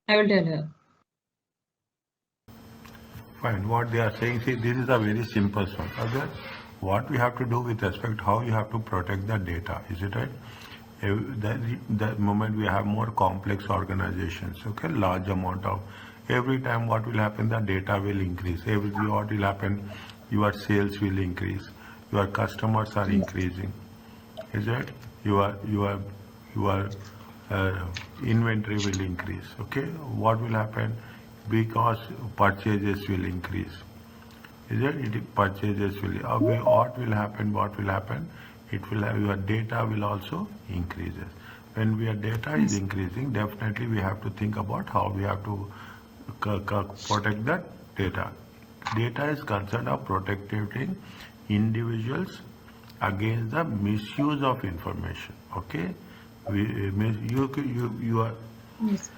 I will tell her. Fine. What they are saying, see, this is a very simple one. Okay? What we have to do with respect how you have to protect the data, is it right? The moment we have more complex organizations, okay, large amount of every time what will happen, the data will increase. Every what will happen, your sales will increase, your customers are Yes. increasing, is it? Your uh, inventory will increase. Okay, what will happen? Because purchases will increase. Is it? Purchases will. What will happen? What will happen? It will have your data will also increases. When your data is Yes. increasing, definitely we have to think about how we have to protect that data. Data is concerned of protecting individuals against the misuse of information. Okay, you are Yes.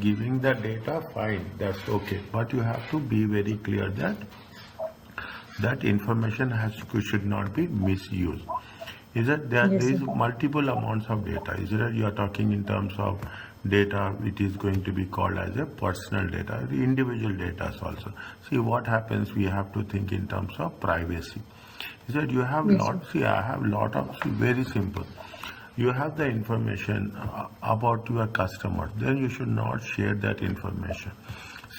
giving the data, fine, that's okay, but you have to be very clear that information should not be misused. Is that Yes, there sir. is multiple amounts of data? Is that you are talking in terms of data? It is going to be called as a personal data, the individual data also. See what happens. We have to think in terms of privacy. Is that you have Yes, sir. lot? See, I have lot of. See, very simple. You have the information about your customers, then you should not share that information.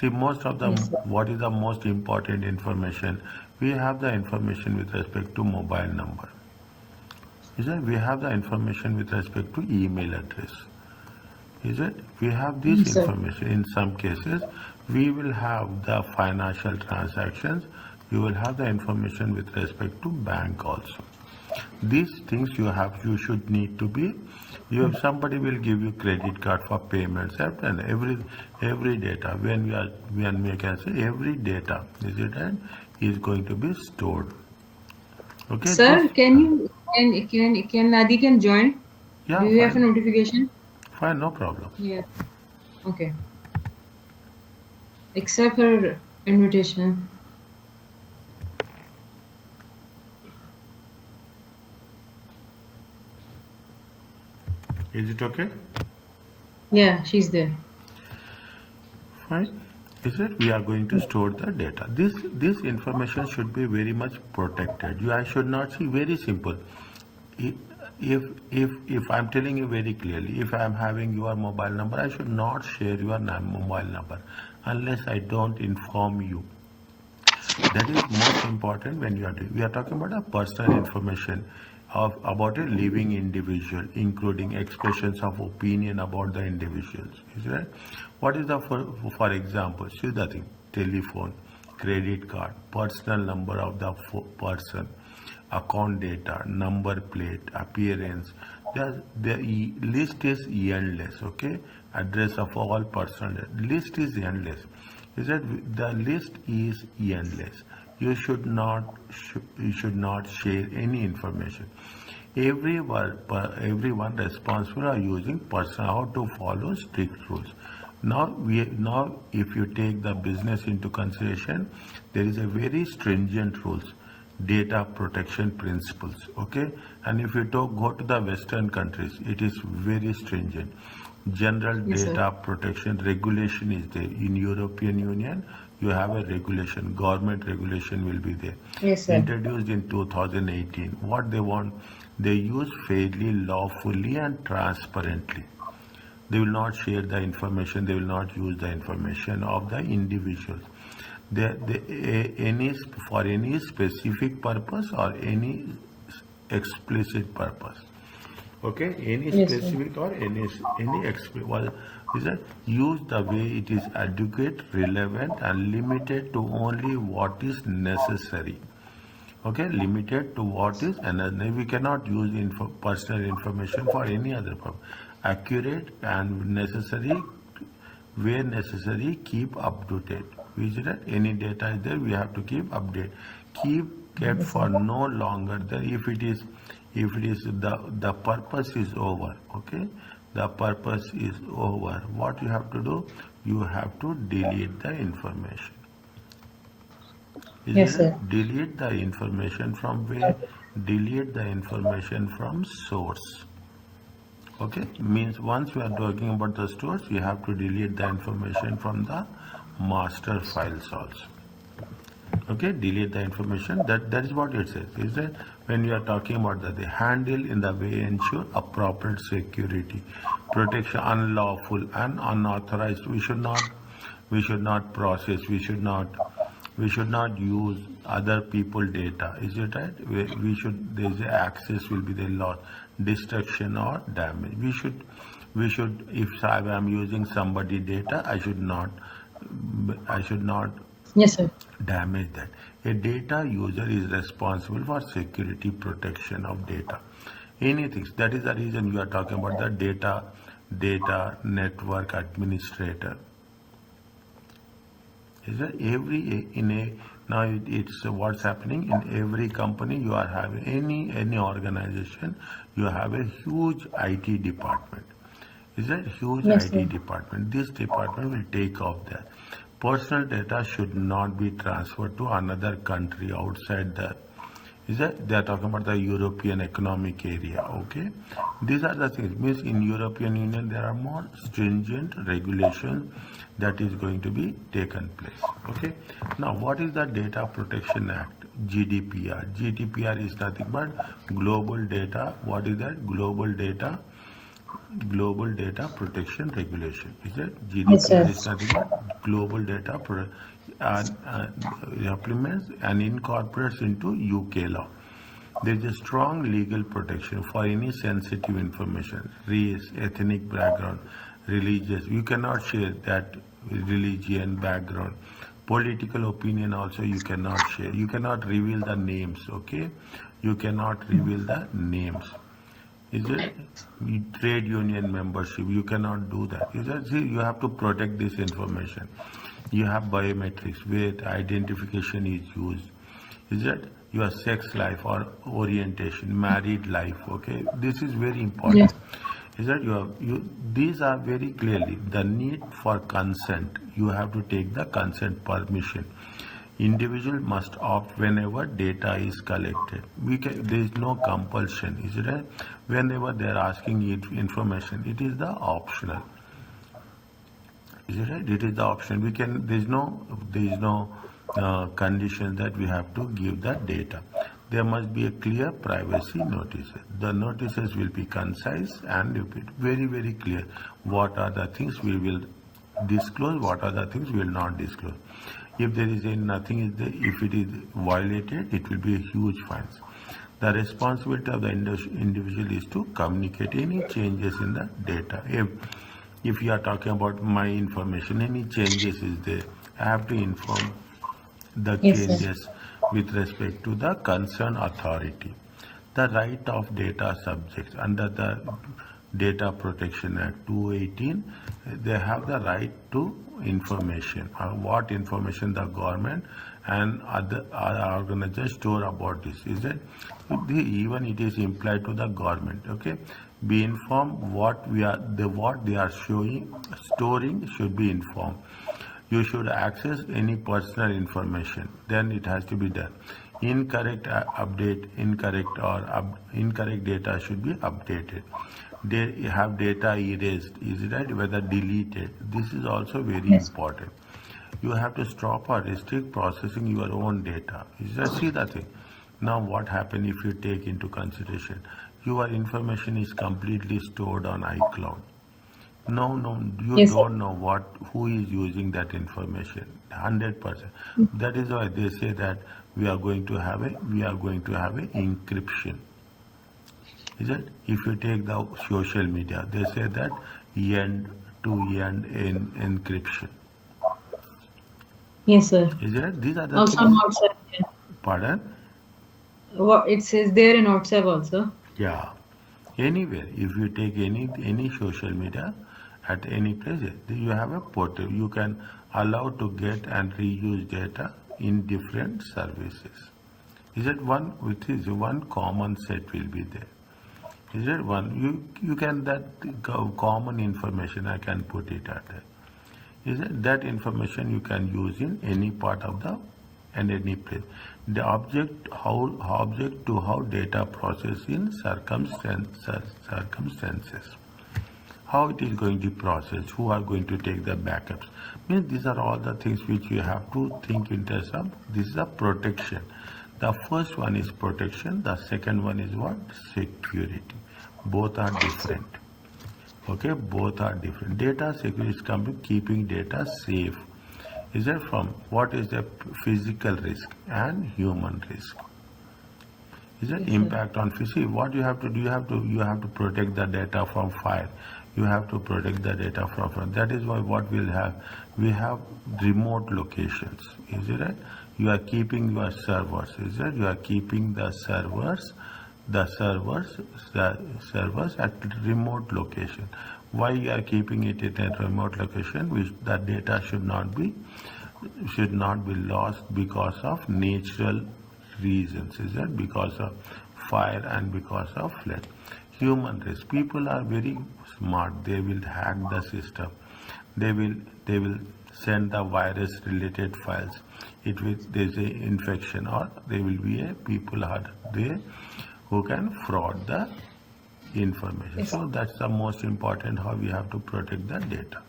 See, most of the Yes, sir. what is the most important information? We have the information with respect to mobile number. Is it? We have the information with respect to email address. Is it? We have this Yes, sir. information. In some cases, we will have the financial transactions. You will have the information with respect to bank also. These things you should need to be. You somebody will give you credit card for payments and every data when we can say every data is it and is going to be stored. Okay, this Sir, can Nadi can join? Do yeah, you have a fine, notification? fine, no problem. Yeah. Okay. Accept her invitation. Is it okay? Yeah, she's there. Fine. Is it? We are going to store the data. This information should be very much protected. I should not see very simple. If if I'm telling you very clearly, if I'm having your mobile number, I should not share your mobile number unless I don't inform you. That is most important when you are doing. We are talking about a personal information of about a living individual, including expressions of opinion about the individuals. Is that what is the for example? See the thing: telephone, credit card, personal number of the person, account data, number plate, appearance. The list is endless. Okay, address of all personal list is endless. Is that the list is endless. You should not share any information. Everyone responsible are using personal how to follow strict rules. Now if you take the business into consideration, there is a very stringent rules, data protection principles. Okay, and if you go to the Western countries, it is very stringent. General Yes, sir. data protection regulation is there. In European Union, you have a regulation, government regulation will be there. Yes, sir. Introduced in 2018. What they want, they use fairly, lawfully and transparently. They will not share the information, they will not use the information of the individuals. Any for any specific purpose or any explicit purpose. Okay, any Yes, sir. specific or well, is that used the way it is adequate, relevant, and limited to only what is necessary. Okay, limited to what is and we cannot use personal information for any other purpose. Accurate and necessary where necessary, keep updated. Vigilant, any data is there, we have to keep update. Keep kept Yes, sir. for no longer than if it is the purpose is over. Okay, the purpose is over. What you have to do? You have to delete the information. Is Yes, sir. it? Delete the information from where? Delete the information from source. Okay, means once we are talking about the stores, you have to delete the information from the master files also. Okay, delete the information. That is what it says. Is that when you are talking about that, they handle in the way ensure appropriate security, protection, unlawful and unauthorized. We should not process. We should not use other people data. Is it right? We should. There's a access will be the loss, destruction or damage. We should. If I am using somebody data, I should not Yes, sir. damage that. A data user is responsible for security protection of data. Anything. That is the reason you are talking about the data network administrator. Is that every in a now it's what's happening in every company you are having any organization you have a huge IT department. Is that huge Yes, IT sir. department? This department will take off that. Personal data should not be transferred to another country outside the. Is that they are talking about the European Economic Area? Okay, these are the things. Means in European Union there are more stringent regulations that is going to be taken place. Okay, now what is the Data Protection Act? GDPR. GDPR is nothing but global data. What is that? Global Data Protection Regulation. Is that Yes, GDPR sir. is nothing but global data implements and incorporates into UK law. There is a strong legal protection for any sensitive information, race, ethnic background, religious. You cannot share that religion background. Political opinion also you cannot share. You cannot reveal the names. Okay, you cannot reveal the names. Is it trade union membership? You cannot do that. Is it? See, you have to protect this information. You have biometrics where identification is used. Is it your sex life or orientation, married life? Okay, this is very important. Yes. Is that these are very clearly the need for consent. You have to take the consent permission. Individual must opt whenever data is collected. There is no compulsion. Is it right? Whenever they are asking it information, it is the optional. Is it right? It is the option. There is no condition that we have to give the data. There must be a clear privacy notice. The notices will be concise and very, very clear. What are the things we will disclose? What are the things we will not disclose? If there is nothing is there, if it is violated, it will be a huge fines. The responsibility of the individual is to communicate any changes in the data. If you are talking about my information, any changes is there, I have to inform the Yes, sir. changes with respect to the concerned authority. The right of data subjects under the Data Protection Act 218, they have the right to information. What information the government and other organizations store about this is that even it is implied to the government. Okay, be informed what they are storing should be informed. You should access any personal information. Then it has to be done. Incorrect incorrect data should be updated. They have data erased. Is it right? Whether deleted. This is also very Yes. important. You have to stop or restrict processing your own data. You just see the thing. Now what happens if you take into consideration your information is completely stored on iCloud. No, you Yes, sir. don't know who is using that information. 100%. That is why they say that we are going to have a encryption. Is it? If you take the social media, they say that end-to-end encryption. Yes, sir. Is it? These are the Also on things. WhatsApp. Yeah. Pardon? What it says there in WhatsApp also. Yeah. Anywhere, if you take any social media at any place, you have a portal. You can allow to get and reuse data in different services. Is it one which is one common set will be there? Is it one you can that common information I can put it at there. Is it that information you can use in any part of the and any place. The object to how data process in circumstances. how it is going to process, who are going to take the backups. Means these are all the things which you have to think in terms of. This is a protection. The first one is protection. The second one is what? Security. Both are different. Okay, both are different. Data security is keeping data safe. Is that from what is the physical risk and human risk? Is that Yes, sir. impact on physical? What you have to do? You have to protect the data from fire. You have to protect the data from fire. That is why what we'll have. We have remote locations. Is it right? You are keeping your servers. Is it? You are keeping the servers at remote location. Why you are keeping it at a remote location? Which the data should not be lost because of natural reasons. Is that because of fire and because of flood? Human risk. People are very smart. They will hack the system. They will send the virus related files. There's a infection, or there will be a people are there who can fraud the information. Yes. So that's the most important, how we have to protect the data.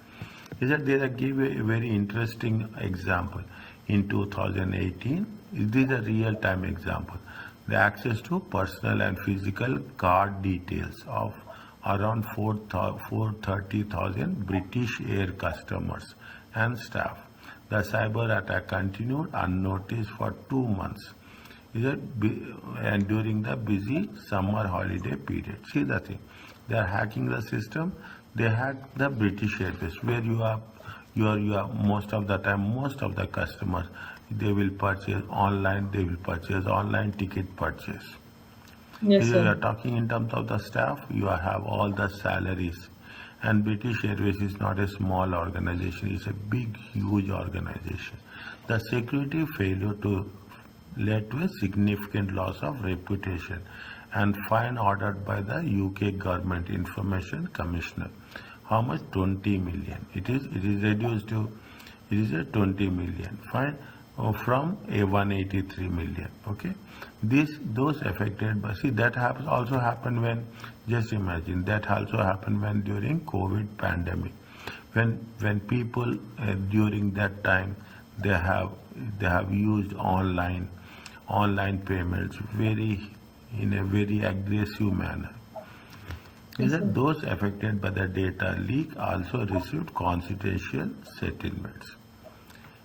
Is that they give a very interesting example in 2018. This is a real-time example. The access to personal and physical card details of around 430,000 British Air customers and staff. The cyber attack continued unnoticed for 2 months. And during the busy summer holiday period. See the thing, they are hacking the system. They hack the British Airways, where you are most of the time, most of the customers, they will purchase online. They will purchase online ticket purchase. Yes, If you are sir. talking in terms of the staff, you have all the salaries. And British Airways is not a small organization, it's a big, huge organization. The security failure to led to a significant loss of reputation and fine ordered by the UK Government Information Commissioner. How much? 20 million. It is reduced to, it is a 20 million fine from a 183 million. Okay, those affected by, see, that happens also happened when, just imagine, that also happened when during COVID pandemic, when people during that time they have used online payments in a very aggressive manner. Is Yes, that sir. those affected by the data leak also received confidential settlements?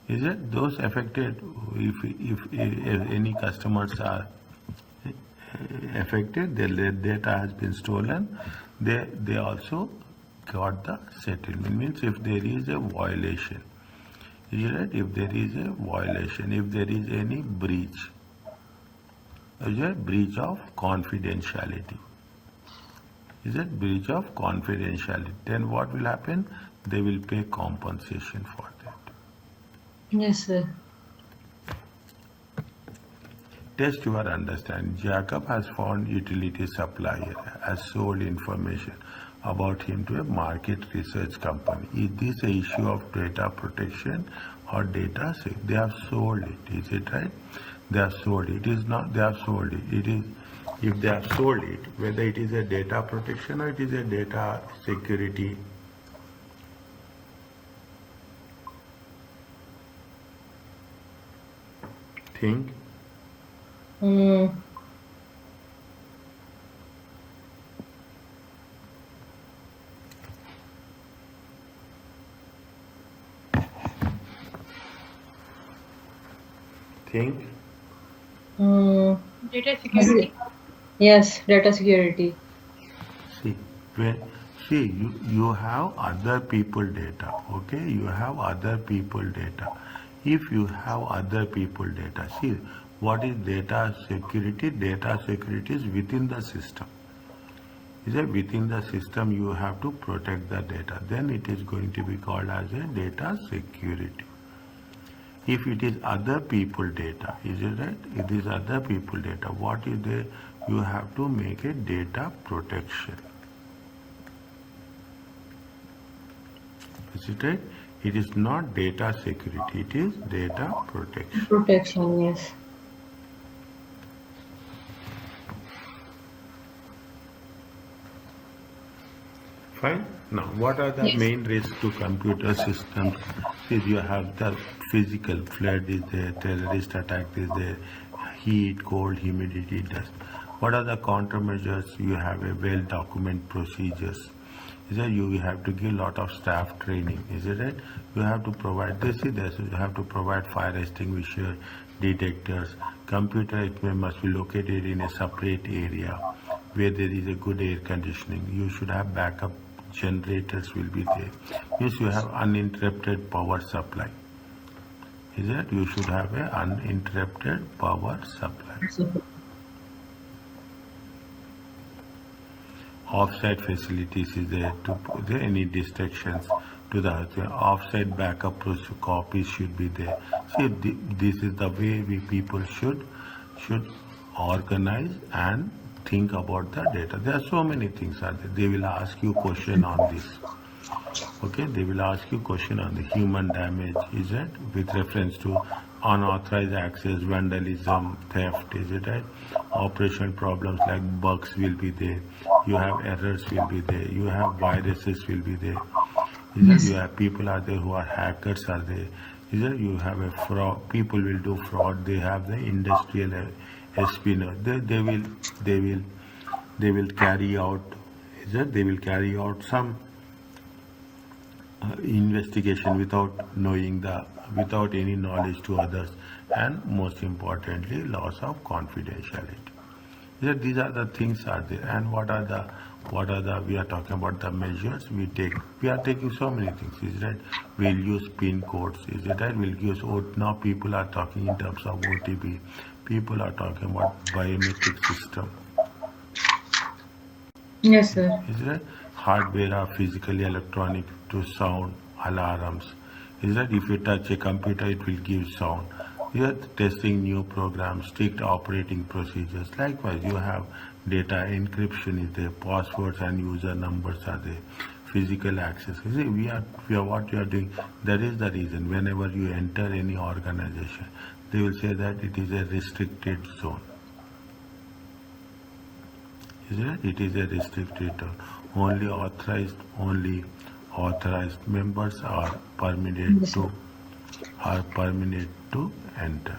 Is it those affected, if any customers are affected, their data has been stolen, they also got the settlement. Means if there is a violation, is it right? If there is a violation, if there is any breach, is a breach of confidentiality. Is it breach of confidentiality? Then what will happen? They will pay compensation for that. Yes, sir. Test your understanding. Jacob has found utility supplier has sold information about him to a market research company. Is this an issue of data protection or data safe? They have sold it. Is it right? They have sold it. It is not. They have sold it. It is. If they have sold it, whether it is a data protection or it is a data security. Think. Hmm. Think. Hmm. Data security. Yes, data security. See, when you have other people data, okay? You have other people data. If you have other people data, see, what is data security? Data security is within the system. Is that within the system you have to protect the data. Then it is going to be called as a data security. If it is other people data, is it right? It is other people data. What is there? You have to make a data protection. Is it right? It is not data security, it is data protection. Protection, yes. Fine? Now, what are the Yes. main risks to computer systems? Is you have the physical flood is there, terrorist attack is there, heat, cold, humidity, dust. What are the countermeasures? You have a well-documented procedures. Is that you have to give a lot of staff training? Is it right? You have to provide this. Is this. You have to provide fire extinguisher, detectors. Computer equipment must be located in a separate area where there is a good air conditioning. You should have backup generators will be there. Yes, you have uninterrupted power supply. Is that you should have a uninterrupted power supply. Offsite facilities is there to there any distractions to the offsite backup copies should be there. See, this is the way we people should organize and think about the data. There are so many things are there. They will ask you question on this. Okay, they will ask you question on the human damage, is it, with reference to unauthorized access, vandalism, theft, is it right? Operational problems like bugs will be there. You have errors will be there. You have viruses will be there. Is it? Yes. You have people are there who are hackers are there. Is it? You have a fraud. People will do fraud. They have the industrial espionage. They will carry out. Is it? They will carry out some investigation without any knowledge to others, and most importantly loss of confidentiality. These are the things are there. And what are the we are talking about the measures we are taking so many things, is that we'll use pin codes, is it right? We'll use now people are talking in terms of OTP, people are talking about biometric system. Yes, sir. Is that hardware or physically electronic to sound alarms? Is that if you touch a computer, it will give sound? You are testing new programs, strict operating procedures. Likewise, you have data encryption is there, passwords and user numbers are there, physical access. You see, we are what you are doing. That is the reason. Whenever you enter any organization, they will say that it is a restricted zone. Is it? It is a restricted zone. Only authorized members are permitted Yes, sir. to enter.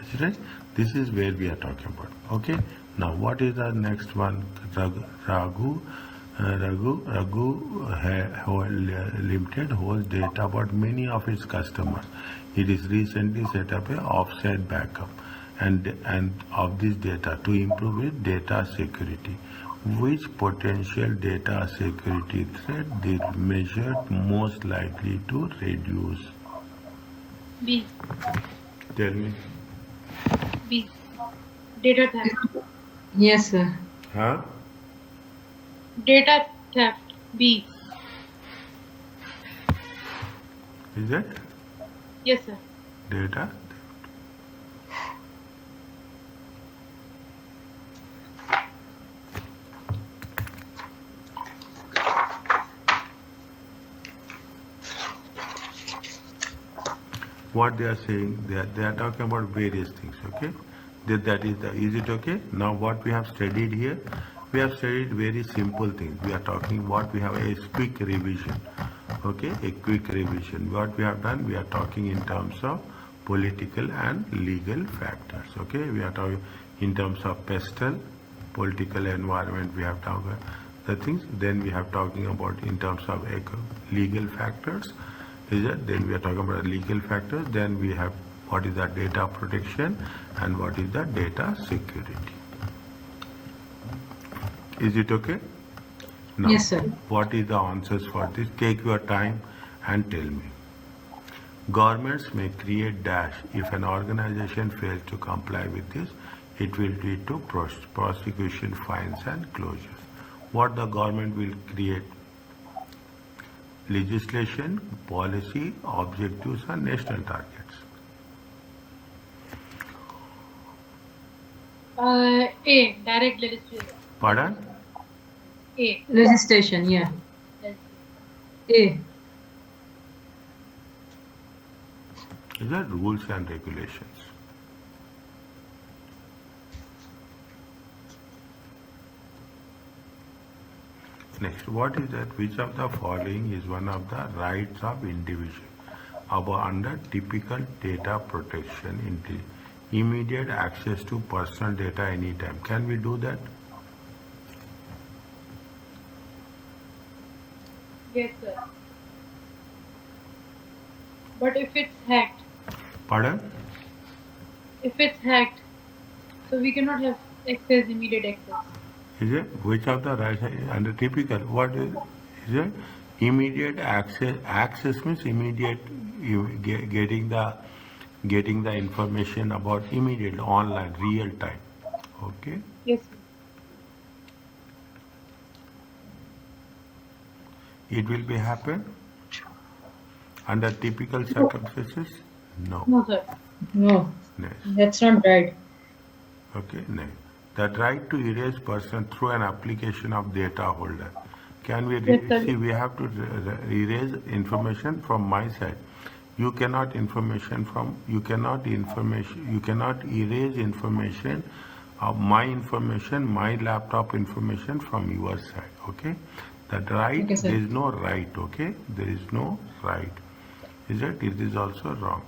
Is it right? This is where we are talking about. Okay. Now, what is the next one? Limited holds data about many of its customers. It is recently set up a offsite backup and of this data to improve its data security. Which potential data security threat they measured most likely to reduce? B. Tell me. B. Data theft. Yes, sir. Huh? Data theft. B. Is it Yes, sir. data? What they are saying, they are talking about various things, okay? Is it okay? Now what we have studied here, we have studied very simple things. We are talking what we have a quick revision, okay? A quick revision. What we have done, we are talking in terms of political and legal factors, okay? We are talking in terms of pestle, political environment, we have talked about the things. Then we have talking about in terms of legal factors. Is it? Then we are talking about legal factors. Then we have what is the data protection and what is the data security. Is it okay? Now, Yes, sir. what is the answers for this? Take your time and tell me. Governments may create dash if an organization fails to comply with this. It will lead to prosecution, fines, and closures. What the government will create? Legislation, policy, objectives, and national targets. A. Direct legislation. Pardon? A. Registration, yeah. A. These are rules and regulations. Next, what is that? Which of the following is one of the rights of individual under typical data protection? Immediate access to personal data anytime. Can we do that? Yes, sir. But if it's hacked, Pardon? if it's hacked, so we cannot have access, immediate access. Is it? Which of the rights under typical? What is it? Immediate access. Access means immediate. Getting the information about immediate online real time. Okay. Yes, sir. It will be happen under typical circumstances. No. No, sir. No, Yes. that's not right. Okay. No. That right to erase person through an application of data holder. Can we Yes, sir. see? We have to erase information from my side. You cannot erase information of my information, my laptop information from your side. Okay, that right, Okay, sir. there is no right. Okay, there is no right. Is it? It is also wrong.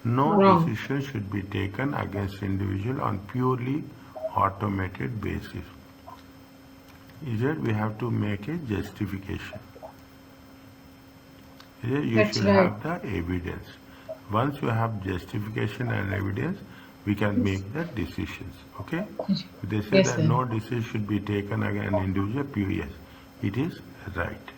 No Wrong. decision should be taken against individual on purely automated basis. Is it? We have to make a justification. You That's should right. have the evidence. Once you have justification and evidence, we can make the decisions. Okay? They say Yes, that sir. no decision should be taken against an individual. Yes, it is right.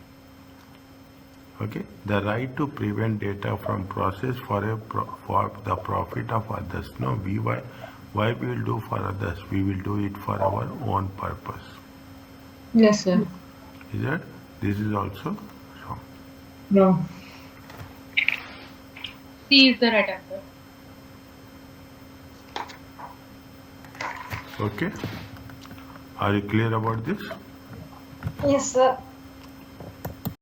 Okay? The right to prevent data from process for the profit of others. No, why we will do for others? We will do it for our own purpose. Yes, sir. Is that? This is also wrong. Wrong. C is the right answer. Okay? Are you clear about this? Yes, sir.